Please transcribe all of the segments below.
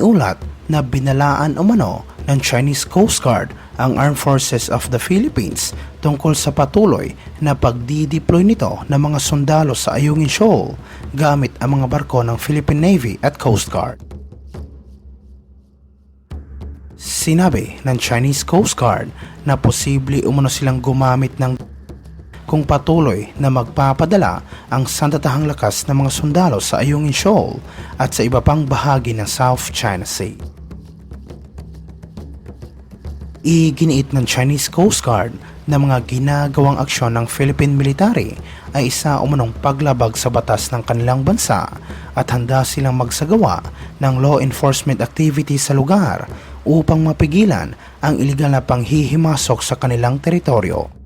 Iniulat na binalaan umano ng Chinese Coast Guard ang Armed Forces of the Philippines tungkol sa patuloy na pagdideploy nito ng mga sundalo sa Ayungin Shoal gamit ang mga barko ng Philippine Navy at Coast Guard. Sinabi ng Chinese Coast Guard na posible umano silang gumamit ng kung patuloy na magpapadala ang sandatahang lakas ng mga sundalo sa Ayungin Shoal at sa iba pang bahagi ng South China Sea. Iginiit ng Chinese Coast Guard na mga ginagawang aksyon ng Philippine military ay isa umanong paglabag sa batas ng kanilang bansa at handa silang magsagawa ng law enforcement activity sa lugar upang mapigilan ang iligal na panghihimasok sa kanilang teritoryo.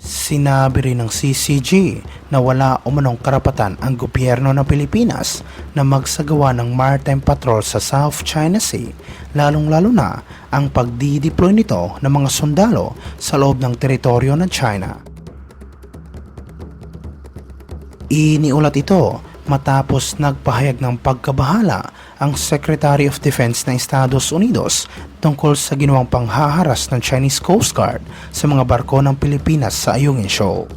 Sinabi rin ng CCG na wala umanong karapatan ang gobyerno ng Pilipinas na magsagawa ng maritime patrol sa South China Sea, lalong-lalo na ang pagdideploy nito ng mga sundalo sa loob ng teritoryo ng China. Iniulat ito matapos nagpahayag ng pagkabahala ang Secretary of Defense ng Estados Unidos tungkol sa ginawang panghaharas ng Chinese Coast Guard sa mga barko ng Pilipinas sa Ayungin Shoal.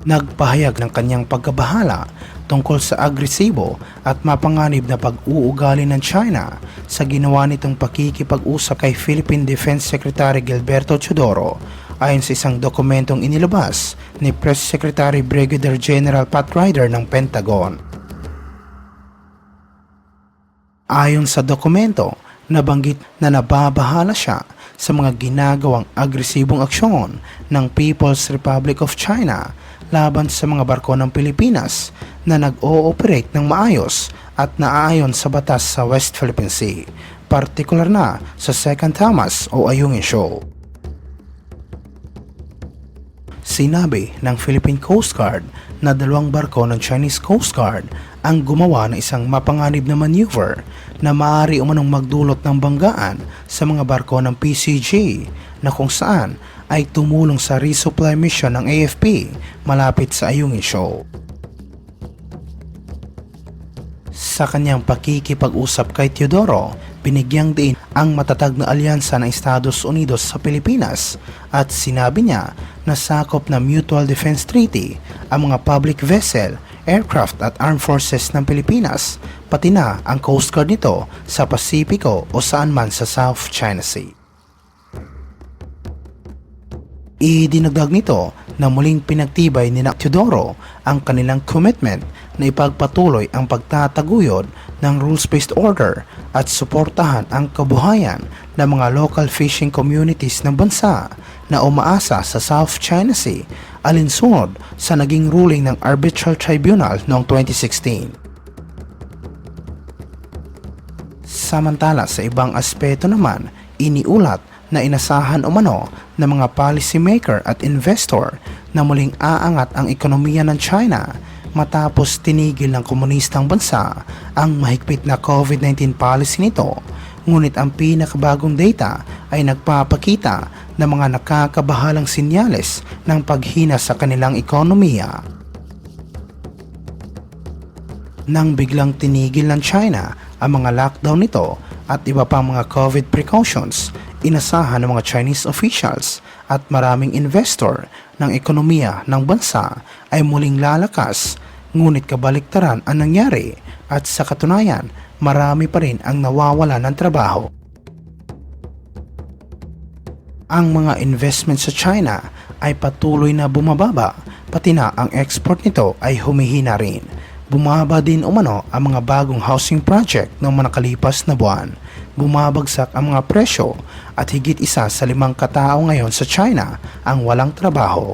Nagpahayag ng kanyang pagkabahala tungkol sa agresibo at mapanganib na pag-uugali ng China sa ginawa nitong pakikipag-usap kay Philippine Defense Secretary Gilberto Teodoro ayon sa isang dokumentong inilabas ni Press Secretary Brigadier General Pat Ryder ng Pentagon. Ayon sa dokumento, nabanggit na nababahala siya sa mga ginagawang agresibong aksyon ng People's Republic of China laban sa mga barko ng Pilipinas na nag-ooperate ng maayos at naaayon sa batas sa West Philippine Sea, partikular na sa Second Thomas o Ayungin Shoal. Sinabi ng Philippine Coast Guard na 2 barko ng Chinese Coast Guard ang gumawa ng isang mapanganib na maneuver na maaari umanong magdulot ng banggaan sa mga barko ng PCG na kung saan ay tumulong sa resupply mission ng AFP malapit sa Ayungin Shoal. Sa kanyang pakikipag-usap kay Teodoro, binigyang diin ang matatag na alyansa ng Estados Unidos sa Pilipinas at sinabi niya na sakop na Mutual Defense Treaty ang mga public vessel, aircraft at armed forces ng Pilipinas, pati na ang Coast Guard nito sa Pasipiko o saan man sa South China Sea. Idinagdag nito na muling pinagtibay ni Teodoro ang kanilang commitment na ipagpatuloy ang pagtataguyod ng rules-based order at suportahan ang kabuhayan ng mga local fishing communities ng bansa na umaasa sa South China Sea alinsunod sa naging ruling ng Arbitral Tribunal noong 2016. Samantala sa ibang aspeto naman, iniulat na inasahan umano ng mga policymaker at investor na muling aangat ang ekonomiya ng China matapos tinigil ng komunistang bansa ang mahigpit na COVID-19 policy nito. Ngunit ang pinakabagong data ay nagpapakita ng mga nakakabahalang sinyales ng paghina sa kanilang ekonomiya. Nang biglang tinigil ng China ang mga lockdown nito at iba pang mga COVID precautions, inasahan ng mga Chinese officials at maraming investor ng ekonomiya ng bansa ay muling lalakas, ngunit kabaliktaran ang nangyari at sa katunayan marami pa rin ang nawawala ng trabaho. Ang mga investment sa China ay patuloy na bumababa, pati na ang export nito ay humihina rin. Bumaba din umano ang mga bagong housing project ng mga nakalipas na buwan. Bumabagsak ang mga presyo at higit 1 sa 5 katao ngayon sa China ang walang trabaho.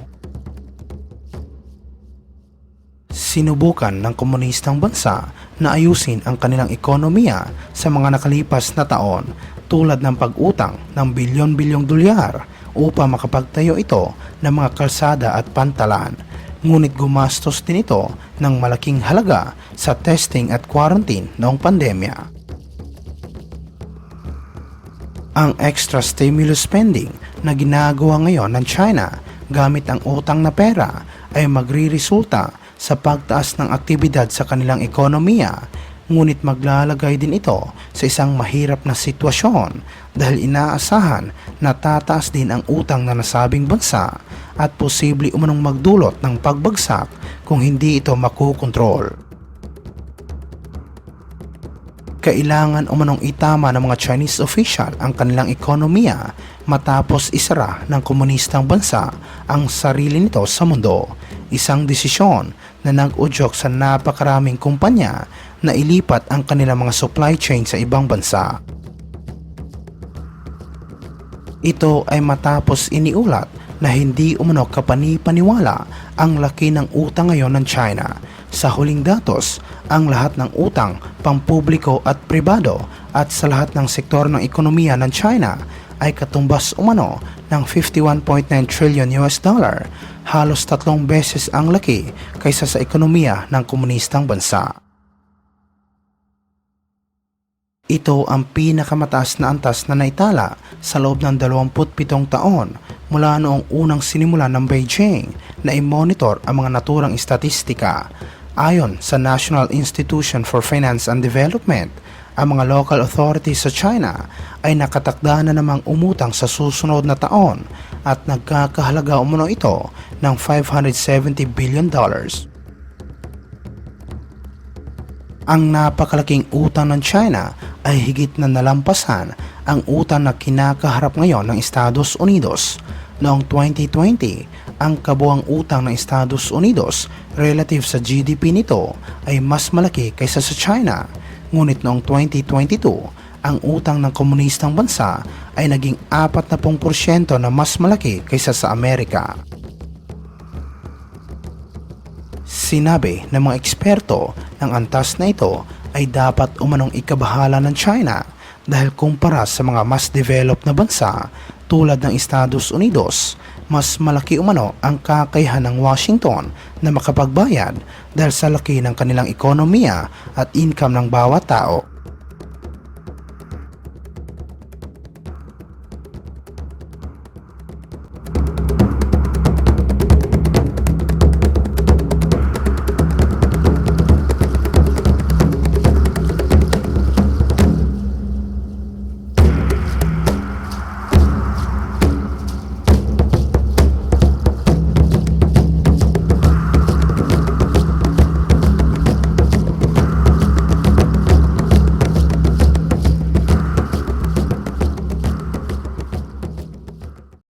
Sinubukan ng komunistang bansa na ayusin ang kanilang ekonomiya sa mga nakalipas na taon tulad ng pag-utang ng bilyon-bilyong dolyar upang makapagtayo ito ng mga kalsada at pantalan. Ngunit gumastos din ito ng malaking halaga sa testing at quarantine noong pandemya. Ang extra stimulus spending na ginagawa ngayon ng China gamit ang utang na pera ay magriresulta sa pagtaas ng aktibidad sa kanilang ekonomiya, ngunit maglalagay din ito sa isang mahirap na sitwasyon dahil inaasahan na tataas din ang utang na nasabing bansa at posible umanong magdulot ng pagbagsak kung hindi ito makukontrol. Kailangan umanong itama ng mga Chinese official ang kanilang ekonomiya matapos isara ng komunistang bansa ang sarili nito sa mundo. Isang desisyon na nag-udyok sa napakaraming kumpanya na ilipat ang kanilang mga supply chain sa ibang bansa. Ito ay matapos iniulat na hindi umano kapani-paniwala ang laki ng utang ngayon ng China. Sa huling datos, ang lahat ng utang, pampubliko at pribado at sa lahat ng sektor ng ekonomiya ng China ay katumbas umano ng 51.9 trillion US dollar, halos 3 beses ang laki kaysa sa ekonomiya ng komunistang bansa. Ito ang pinakamataas na antas na naitala sa loob ng 27 taon mula noong unang sinimula ng Beijing na i-monitor ang mga naturang estatistika. Ayon sa National Institution for Finance and Development, ang mga local authorities sa China ay nakatakda na namang umutang sa susunod na taon at nagkakahalaga umano ito ng $570 billion. Ang napakalaking utang ng China ay higit na nalampasan ang utang na kinakaharap ngayon ng Estados Unidos. Noong 2020, ang kabuang utang ng Estados Unidos relative sa GDP nito ay mas malaki kaysa sa China. Ngunit noong 2022, ang utang ng komunistang bansa ay naging 40% na mas malaki kaysa sa Amerika. Sinabi ng mga eksperto ng antas na ito ay dapat umanong ikabahala ng China dahil kumpara sa mga mas developed na bansa tulad ng Estados Unidos, mas malaki umano ang kakayahan ng Washington na makapagbayad dahil sa laki ng kanilang ekonomiya at income ng bawat tao.